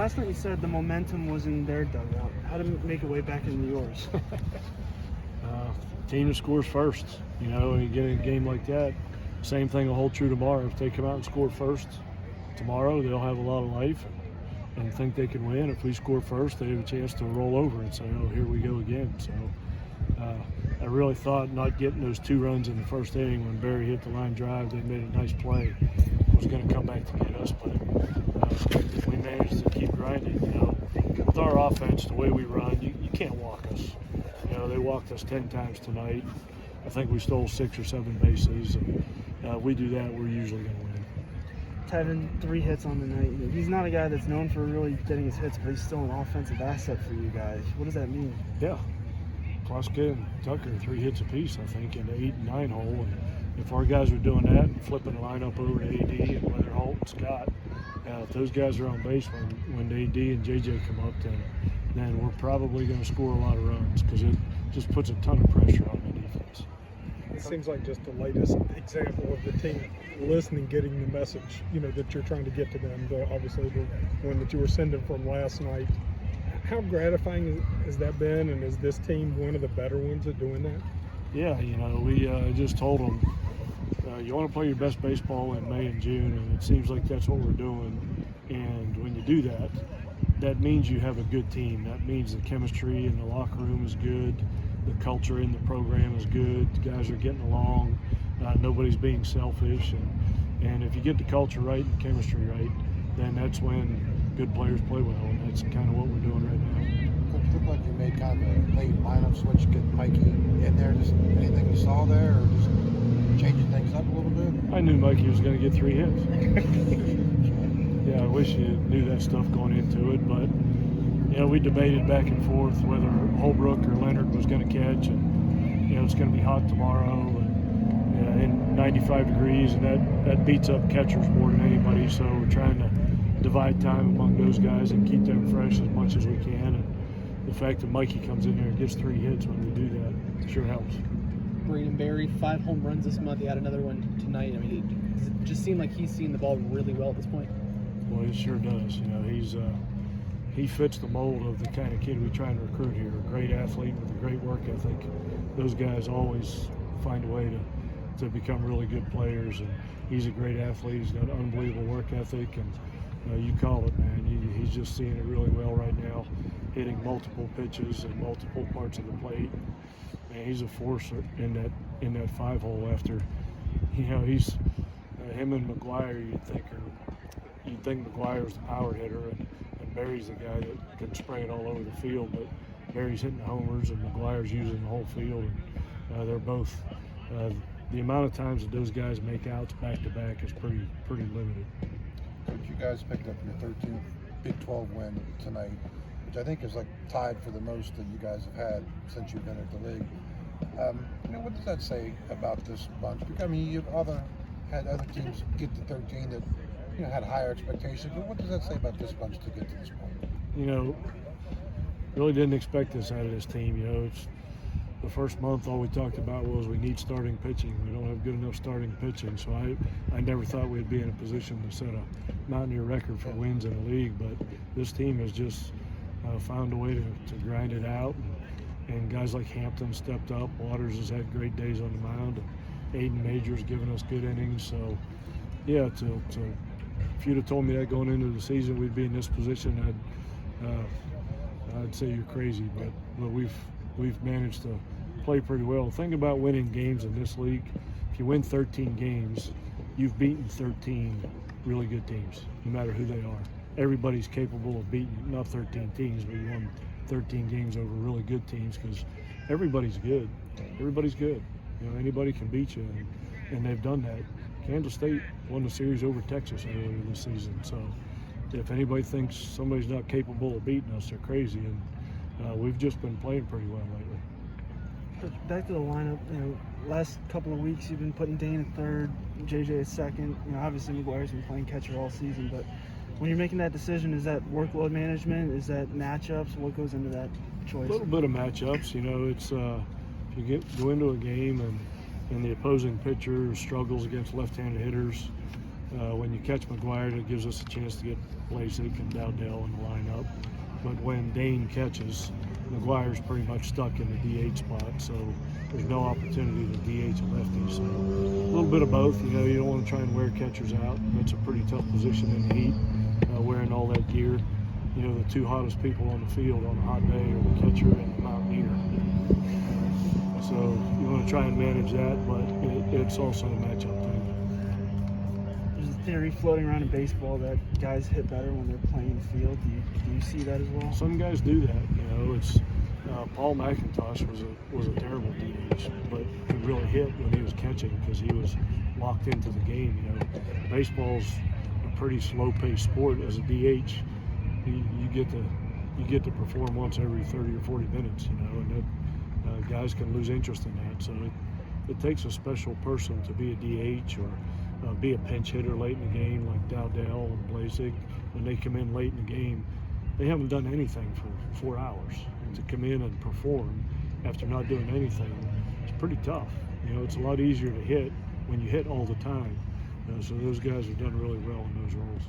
Last night you said the momentum was in their dugout. How did it make it way back into yours? Team that scores first, you know, and you get in a game like that, same thing will hold true tomorrow. If they come out and score first tomorrow, they'll have a lot of life and think they can win. If we score first, they have a chance to roll over and say, oh, here we go again. So I really thought not getting those 2 runs in the first inning when Barry hit the line drive, they made a nice play, was going to come back to get us, but we managed to keep grinding. You know, with our offense, the way we run, you can't walk us. You know, they walked us 10 times tonight. I think we stole 6 or 7 bases. And we do that, we're usually going to win. Having 3 hits on the night. He's not a guy that's known for really getting his hits, but he's still an offensive asset for you guys. What does that mean? Yeah. Kloska and Tucker, 3 hits apiece, I think, in the 8 and 9 hole. And if our guys were doing that and flipping the lineup over to AD and Weatherholt and Scott, if those guys are on base when AD and JJ come up, then we're probably going to score a lot of runs because it just puts a ton of pressure on the defense. It seems like just the latest example of the team listening, getting the message, you know, that you're trying to get to them. Obviously, the one that you were sending from last night. How gratifying has that been, and is this team one of the better ones at doing that? Yeah, you know, we just told them, you want to play your best baseball in May and June, and it seems like that's what we're doing. And when you do that, that means you have a good team. That means the chemistry in the locker room is good. The culture in the program is good. The guys are getting along. Nobody's being selfish. And if you get the culture right and chemistry right, then that's when good players play well. And that's kind of what we're doing right now. Coach, it looked like you made kind of a late lineup switch, getting Mikey in there. Just anything you saw there, or just changing things up a little bit? I knew Mikey was going to get 3 hits. Yeah, I wish you knew that stuff going into it, but you know, we debated back and forth whether Holbrook or Leonard was going to catch, and you know, it's going to be hot tomorrow and 95 degrees, and that beats up catchers more than anybody. So we're trying to divide time among those guys and keep them fresh as much as we can. And the fact that Mikey comes in there and gets 3 hits when we do that sure helps. Braden Berry, 5 home runs this month. He had another one tonight. I mean, it just seemed like he's seen the ball really well at this point. Well, he sure does. You know, he fits the mold of the kind of kid we try and recruit here. A great athlete with a great work ethic. Those guys always find a way to become really good players. And he's a great athlete. He's got unbelievable work ethic. And you call it, man. He's just seeing it really well right now, hitting multiple pitches and multiple parts of the plate. Man, he's a force in that 5-hole. After, you know, he's him and McGuire. You'd think McGuire's the power hitter, and Barry's the guy that can spray it all over the field. But Barry's hitting the homers, and McGuire's using the whole field. And they're both. The amount of times that those guys make outs back to back is pretty limited. Coach, you guys picked up your 13th Big 12 win tonight, which I think is like tied for the most that you guys have had since you've been at the league. You know, what does that say about this bunch? Because I mean, you've had other teams get to 13 that, you know, had higher expectations. But what does that say about this bunch to get to this point? You know, really didn't expect this out of this team. You know, it's the first month. All we talked about was we need starting pitching. We don't have good enough starting pitching. So I never thought we'd be in a position to set a Mountaineer record for wins in the league. But this team has just found a way to grind it out. And guys like Hampton stepped up. Waters has had great days on the mound. And Aiden Major's given us good innings. So yeah, if you'd have told me that going into the season we'd be in this position, I'd say you're crazy. But we've managed to play pretty well. The thing about winning games in this league, if you win 13 games, you've beaten 13 really good teams, no matter who they are. Everybody's capable of beating, not 13 teams, but you won 13 games over really good teams because everybody's good. Everybody's good. You know, anybody can beat you, and they've done that. Kansas State won the series over Texas earlier this season. So if anybody thinks somebody's not capable of beating us, they're crazy. And we've just been playing pretty well lately. Back to the lineup, you know, last couple of weeks you've been putting Dane at third, JJ at second. You know, obviously McGuire's been playing catcher all season, but when you're making that decision, is that workload management? Is that matchups? What goes into that choice? A little bit of matchups. You know, it's if you go into a game and the opposing pitcher struggles against left-handed hitters, When you catch McGuire, it gives us a chance to get Lasik and Dowdell in the lineup. But when Dane catches, McGuire's pretty much stuck in the DH spot, so there's no opportunity to DH a lefty. So a little bit of both. You know, you don't want to try and wear catchers out. That's a pretty tough position in the heat, wearing all that gear. You know, the two hottest people on the field on a hot day are the catcher and the mountaineer. So you want to try and manage that, but it's also a matchup thing. There's a theory floating around in baseball that guys hit better when they're playing the field. Do you see that as well? Some guys do that. You know, it's Paul McIntosh was a terrible DH, but he really hit when he was catching because he was locked into the game. You know, baseball's a pretty slow-paced sport. As a DH, you get to perform once every 30 or 40 minutes. You know, and that, guys can lose interest in that. So it takes a special person to be a DH or be a pinch hitter late in the game, like Dowdell and Lasik. When they come in late in the game, they haven't done anything for 4 hours. And to come in and perform after not doing anything, it's pretty tough. You know, it's a lot easier to hit when you hit all the time. So those guys have done really well in those roles.